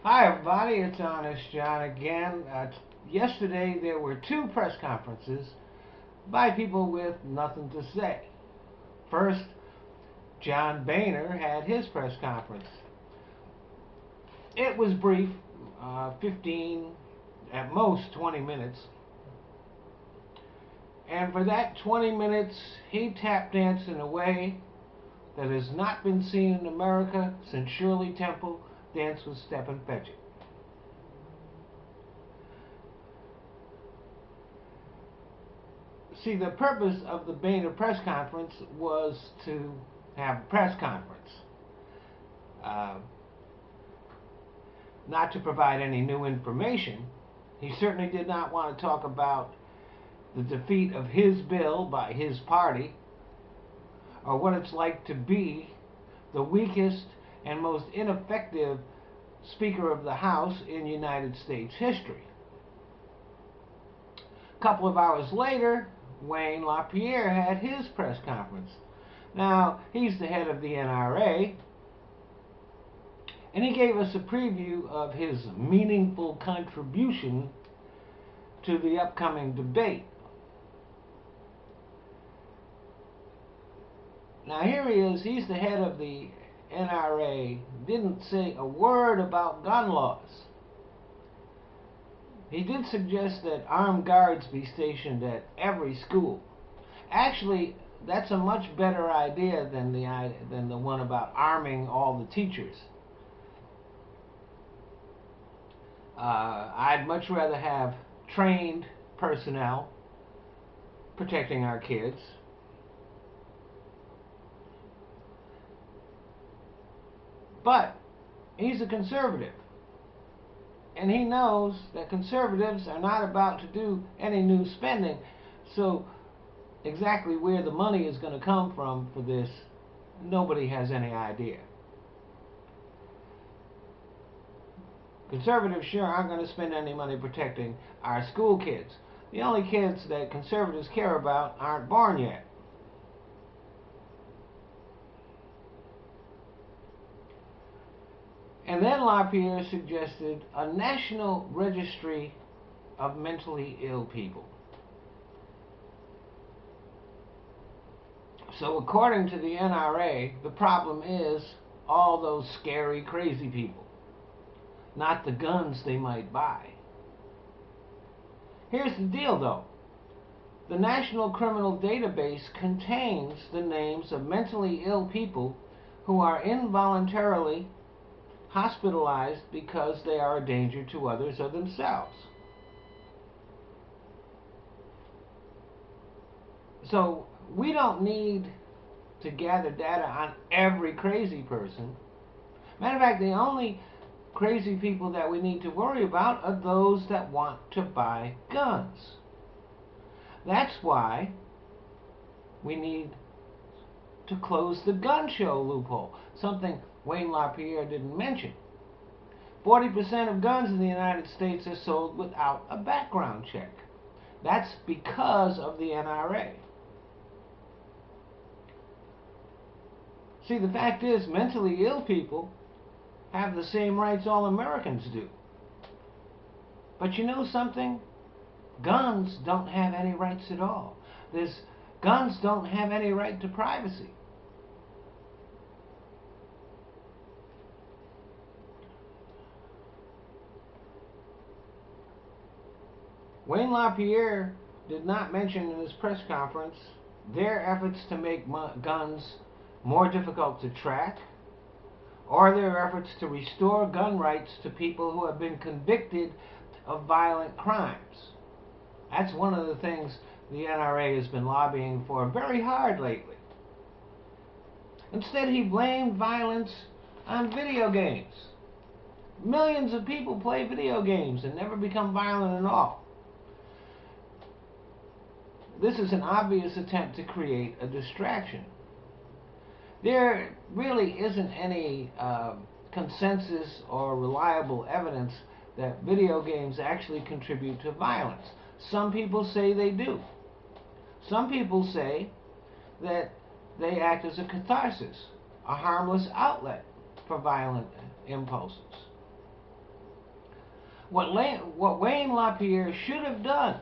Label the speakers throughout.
Speaker 1: Hi everybody, it's Honest John again. Yesterday there were two press conferences by people with nothing to say. First, John Boehner had his press conference. It was brief, 15, at most 20 minutes. And for that 20 minutes, he tap danced in a way that has not been seen in America since Shirley Temple danced with Stepin Fetchit. See, the purpose of the Boehner press conference was to have a press conference, uh, not to provide any new information. He certainly did not want to talk about the defeat of his bill by his party, or what it's like to be the weakest and most ineffective Speaker of the House in United States history. A couple of hours later, Wayne LaPierre had his press conference. Now, he's the head of the NRA, and he gave us a preview of his meaningful contribution to the upcoming debate. Now, here he is, he's the head of the NRA, didn't say a word about gun laws. He did suggest that armed guards be stationed at every school. Actually, that's a much better idea than the one about arming all the teachers. I'd much rather have trained personnel protecting our kids. But he's a conservative. And he knows that conservatives are not about to do any new spending. So exactly where the money is going to come from for this, nobody has any idea. Conservatives sure aren't going to spend any money protecting our school kids. The only kids that conservatives care about aren't born yet. And then LaPierre suggested a national registry of mentally ill people. So according to the NRA, the problem is all those scary, crazy people, not the guns they might buy. Here's the deal, though. The National Criminal Database contains the names of mentally ill people who are involuntarily hospitalized because they are a danger to others or themselves. So we don't need to gather data on every crazy person. Matter of fact, the only crazy people that we need to worry about are those that want to buy guns. That's why we need to close the gun show loophole, something Wayne LaPierre didn't mention. 40% of guns in the United States are sold without a background check. That's because of the NRA. See, the fact is, mentally ill people have the same rights all Americans do. But you know something? Guns don't have any rights at all. Guns don't have any right to privacy. Wayne LaPierre did not mention in his press conference their efforts to make guns more difficult to track, or their efforts to restore gun rights to people who have been convicted of violent crimes. That's one of the things the NRA has been lobbying for very hard lately. Instead, he blamed violence on video games. Millions of people play video games and never become violent at all. This is an obvious attempt to create a distraction. There really isn't any consensus or reliable evidence that video games actually contribute to violence. Some people say they do. Some people say that they act as a catharsis, a harmless outlet for violent impulses. What Wayne LaPierre should have done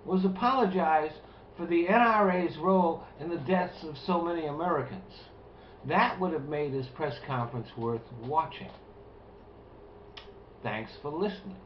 Speaker 1: was apologize for the NRA's role in the deaths of so many Americans. That would have made his press conference worth watching. Thanks for listening.